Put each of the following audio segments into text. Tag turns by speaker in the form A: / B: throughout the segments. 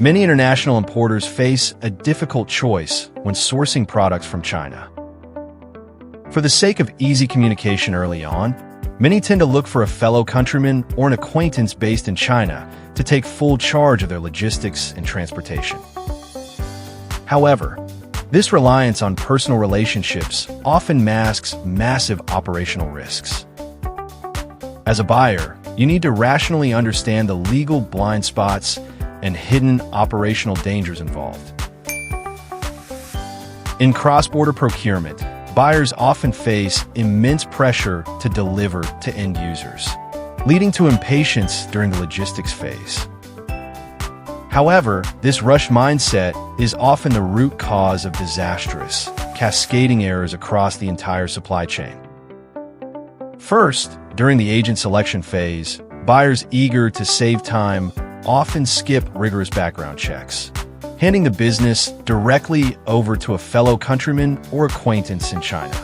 A: Many international importers face a difficult choice when sourcing products from China. For the sake of easy communication early on, many tend to look for a fellow countryman or an acquaintance based in China to take full charge of their logistics and transportation. However, this reliance on personal relationships often masks massive operational risks. As a buyer, you need to rationally understand the legal blind spots and hidden operational dangers involved. In cross-border procurement, buyers often face immense pressure to deliver to end users, leading to impatience during the logistics phase. However, this rush mindset is often the root cause of disastrous, cascading errors across the entire supply chain. First, during the agent selection phase, buyers eager to save time often skip rigorous background checks, handing the business directly over to a fellow countryman or acquaintance in China.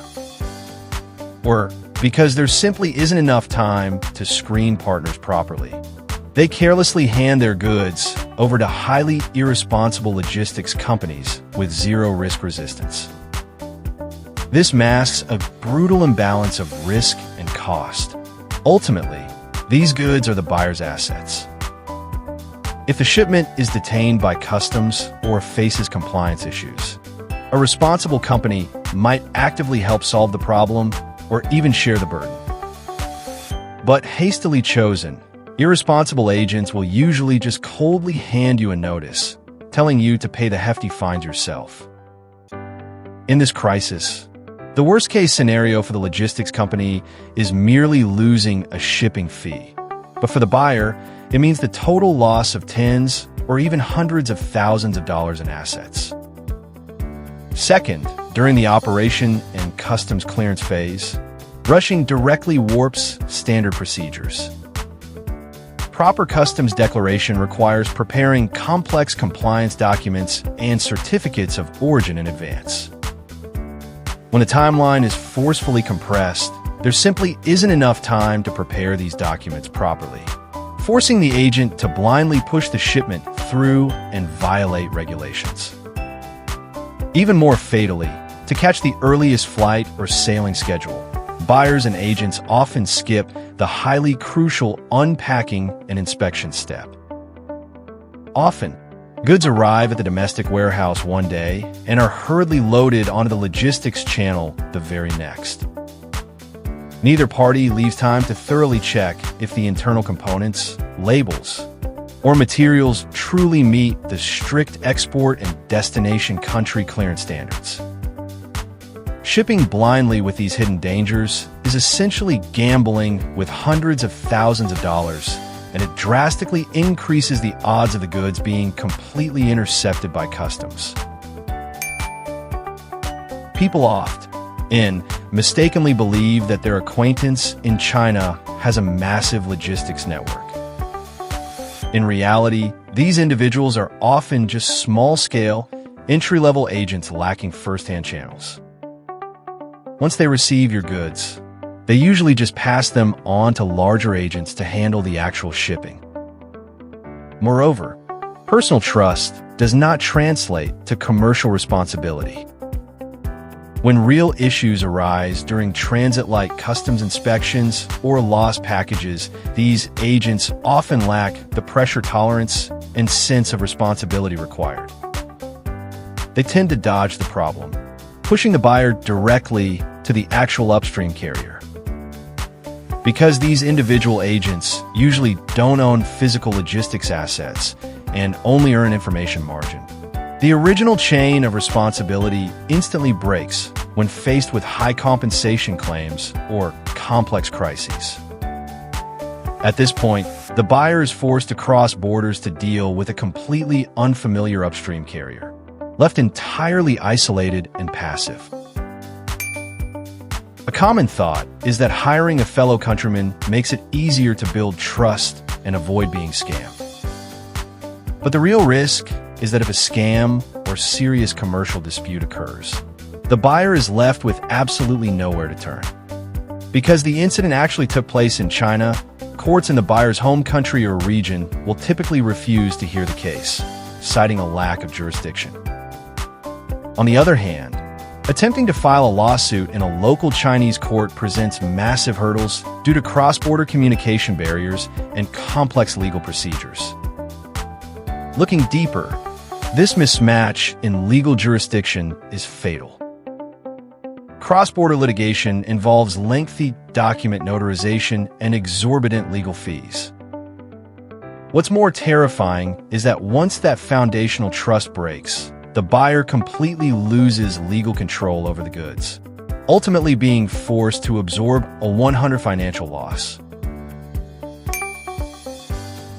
A: Or because there simply isn't enough time to screen partners properly, they carelessly hand their goods over to highly irresponsible logistics companies with zero risk resistance. This masks a brutal imbalance of risk and cost. Ultimately, these goods are the buyer's assets. If the shipment is detained by customs or faces compliance issues, a responsible company might actively help solve the problem or even share the burden. But hastily chosen, irresponsible agents will usually just coldly hand you a notice, telling you to pay the hefty fines yourself. In this crisis, the worst-case scenario for the logistics company is merely losing a shipping fee. But for the buyer, it means the total loss of tens or even hundreds of thousands of dollars in assets. Second, during the operation and customs clearance phase, rushing directly warps standard procedures. Proper customs declaration requires preparing complex compliance documents and certificates of origin in advance. When the timeline is forcefully compressed, there simply isn't enough time to prepare these documents properly, forcing the agent to blindly push the shipment through and violate regulations. Even more fatally, to catch the earliest flight or sailing schedule, buyers and agents often skip the highly crucial unpacking and inspection step. Often, goods arrive at the domestic warehouse one day and are hurriedly loaded onto the logistics channel the very next. Neither party leaves time to thoroughly check if the internal components, labels, or materials truly meet the strict export and destination country clearance standards. Shipping blindly with these hidden dangers is essentially gambling with hundreds of thousands of dollars, and it drastically increases the odds of the goods being completely intercepted by customs. People often mistakenly believe that their acquaintance in China has a massive logistics network. In reality, these individuals are often just small-scale, entry-level agents lacking first-hand channels. Once they receive your goods, they usually just pass them on to larger agents to handle the actual shipping. Moreover, personal trust does not translate to commercial responsibility. When real issues arise during transit like customs inspections or lost packages, these agents often lack the pressure tolerance and sense of responsibility required. They tend to dodge the problem, pushing the buyer directly to the actual upstream carrier. Because these individual agents usually don't own physical logistics assets and only earn information margin, the original chain of responsibility instantly breaks when faced with high compensation claims or complex crises. At this point, the buyer is forced to cross borders to deal with a completely unfamiliar upstream carrier, left entirely isolated and passive. A common thought is that hiring a fellow countryman makes it easier to build trust and avoid being scammed. But the real risk is that if a scam or serious commercial dispute occurs, the buyer is left with absolutely nowhere to turn. Because the incident actually took place in China, courts in the buyer's home country or region will typically refuse to hear the case, citing a lack of jurisdiction. On the other hand, attempting to file a lawsuit in a local Chinese court presents massive hurdles due to cross-border communication barriers and complex legal procedures. Looking deeper, this mismatch in legal jurisdiction is fatal. Cross-border litigation involves lengthy document notarization and exorbitant legal fees. What's more terrifying is that once that foundational trust breaks, the buyer completely loses legal control over the goods, ultimately being forced to absorb a 100% financial loss.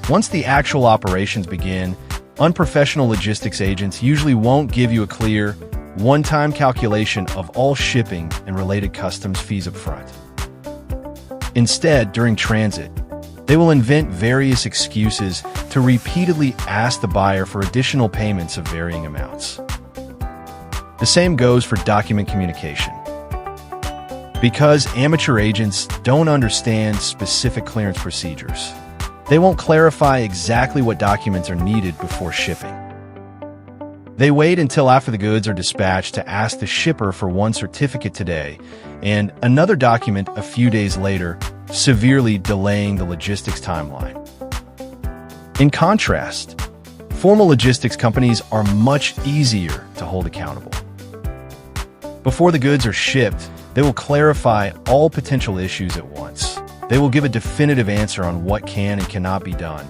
A: Once the actual operations begin, unprofessional logistics agents usually won't give you a clear, one-time calculation of all shipping and related customs fees up front. Instead, during transit, they will invent various excuses to repeatedly ask the buyer for additional payments of varying amounts. The same goes for document communication. Because amateur agents don't understand specific clearance procedures, they won't clarify exactly what documents are needed before shipping. They wait until after the goods are dispatched to ask the shipper for one certificate today and another document a few days later, severely delaying the logistics timeline. In contrast, formal logistics companies are much easier to hold accountable. Before the goods are shipped, they will clarify all potential issues at once. They will give a definitive answer on what can and cannot be done,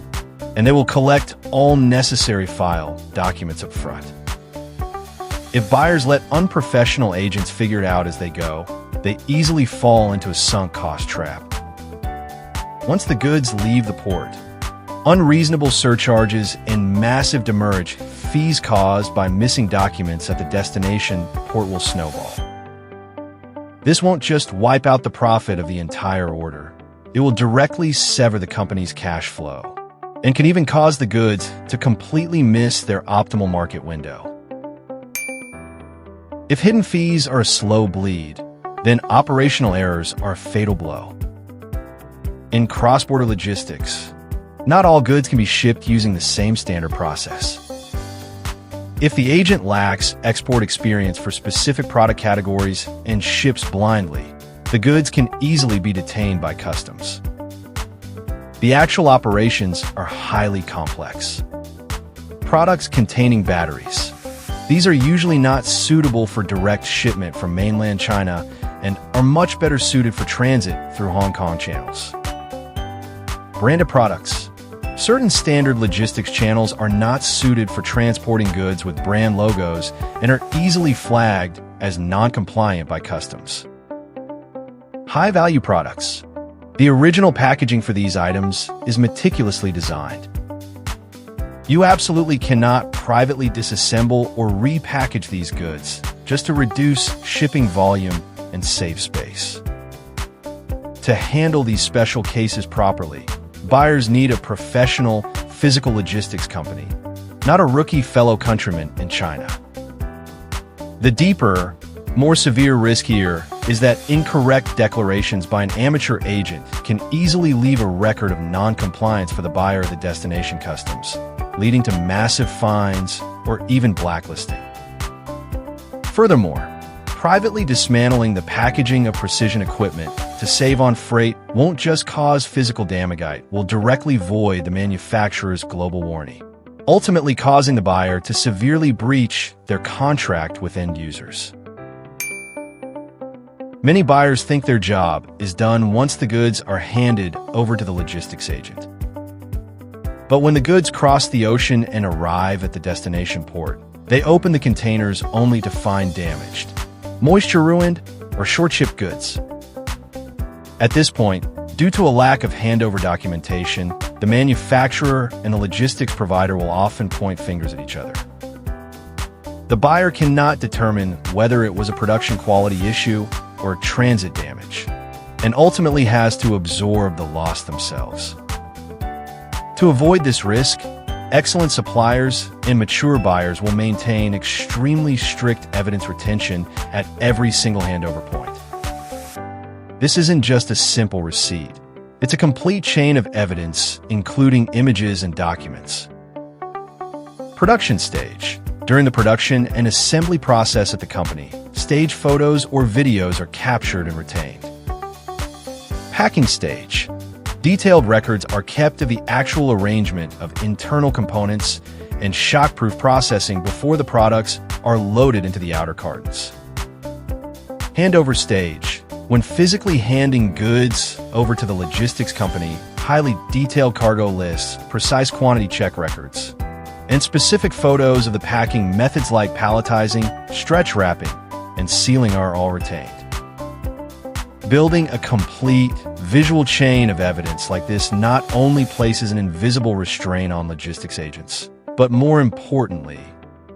A: and they will collect all necessary file documents up front. If buyers let unprofessional agents figure it out as they go, they easily fall into a sunk cost trap. Once the goods leave the port, unreasonable surcharges and massive demurrage fees caused by missing documents at the destination port will snowball. This won't just wipe out the profit of the entire order. It will directly sever the company's cash flow and can even cause the goods to completely miss their optimal market window. If hidden fees are a slow bleed, then operational errors are a fatal blow. In cross-border logistics, not all goods can be shipped using the same standard process. If the agent lacks export experience for specific product categories and ships blindly, the goods can easily be detained by customs. The actual operations are highly complex. Products containing batteries. These are usually not suitable for direct shipment from mainland China and are much better suited for transit through Hong Kong channels. Branded products. Certain standard logistics channels are not suited for transporting goods with brand logos and are easily flagged as non-compliant by customs. High-value products. The original packaging for these items is meticulously designed. You absolutely cannot privately disassemble or repackage these goods just to reduce shipping volume and save space. To handle these special cases properly, buyers need a professional physical logistics company, not a rookie fellow countryman in China. The deeper, more severe risk here is that incorrect declarations by an amateur agent can easily leave a record of non-compliance for the buyer of the destination customs, leading to massive fines or even blacklisting. Furthermore, privately dismantling the packaging of precision equipment to save on freight won't just cause physical damage, it will directly void the manufacturer's global warranty, ultimately causing the buyer to severely breach their contract with end users. Many buyers think their job is done once the goods are handed over to the logistics agent. But when the goods cross the ocean and arrive at the destination port, they open the containers only to find damaged, moisture ruined, or short-shipped goods. At this point, due to a lack of handover documentation, the manufacturer and the logistics provider will often point fingers at each other. The buyer cannot determine whether it was a production quality issue or transit damage, and ultimately has to absorb the loss themselves. To avoid this risk, excellent suppliers and mature buyers will maintain extremely strict evidence retention at every single handover point. This isn't just a simple receipt. It's a complete chain of evidence, including images and documents. Production stage. During the production and assembly process at the company, stage photos or videos are captured and retained. Packing stage. Detailed records are kept of the actual arrangement of internal components and shockproof processing before the products are loaded into the outer cartons. Handover stage. When physically handing goods over to the logistics company, highly detailed cargo lists, precise quantity check records, and specific photos of the packing methods like palletizing, stretch wrapping, and sealing are all retained. Building a complete visual chain of evidence like this not only places an invisible restraint on logistics agents, but more importantly,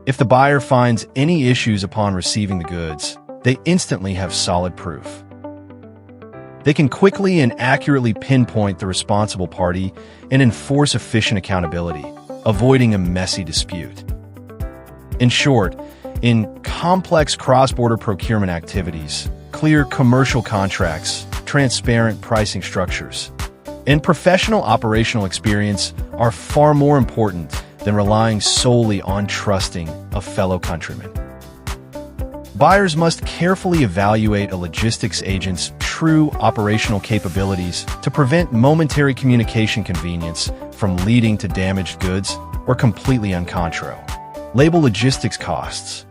A: if the buyer finds any issues upon receiving the goods, they instantly have solid proof. They can quickly and accurately pinpoint the responsible party and enforce efficient accountability, avoiding a messy dispute. In short, in complex cross-border procurement activities, clear commercial contracts, transparent pricing structures, and professional operational experience are far more important than relying solely on trusting a fellow countryman. Buyers must carefully evaluate a logistics agent's true operational capabilities to prevent momentary communication convenience from leading to damaged goods or completely uncontrol. Label logistics costs.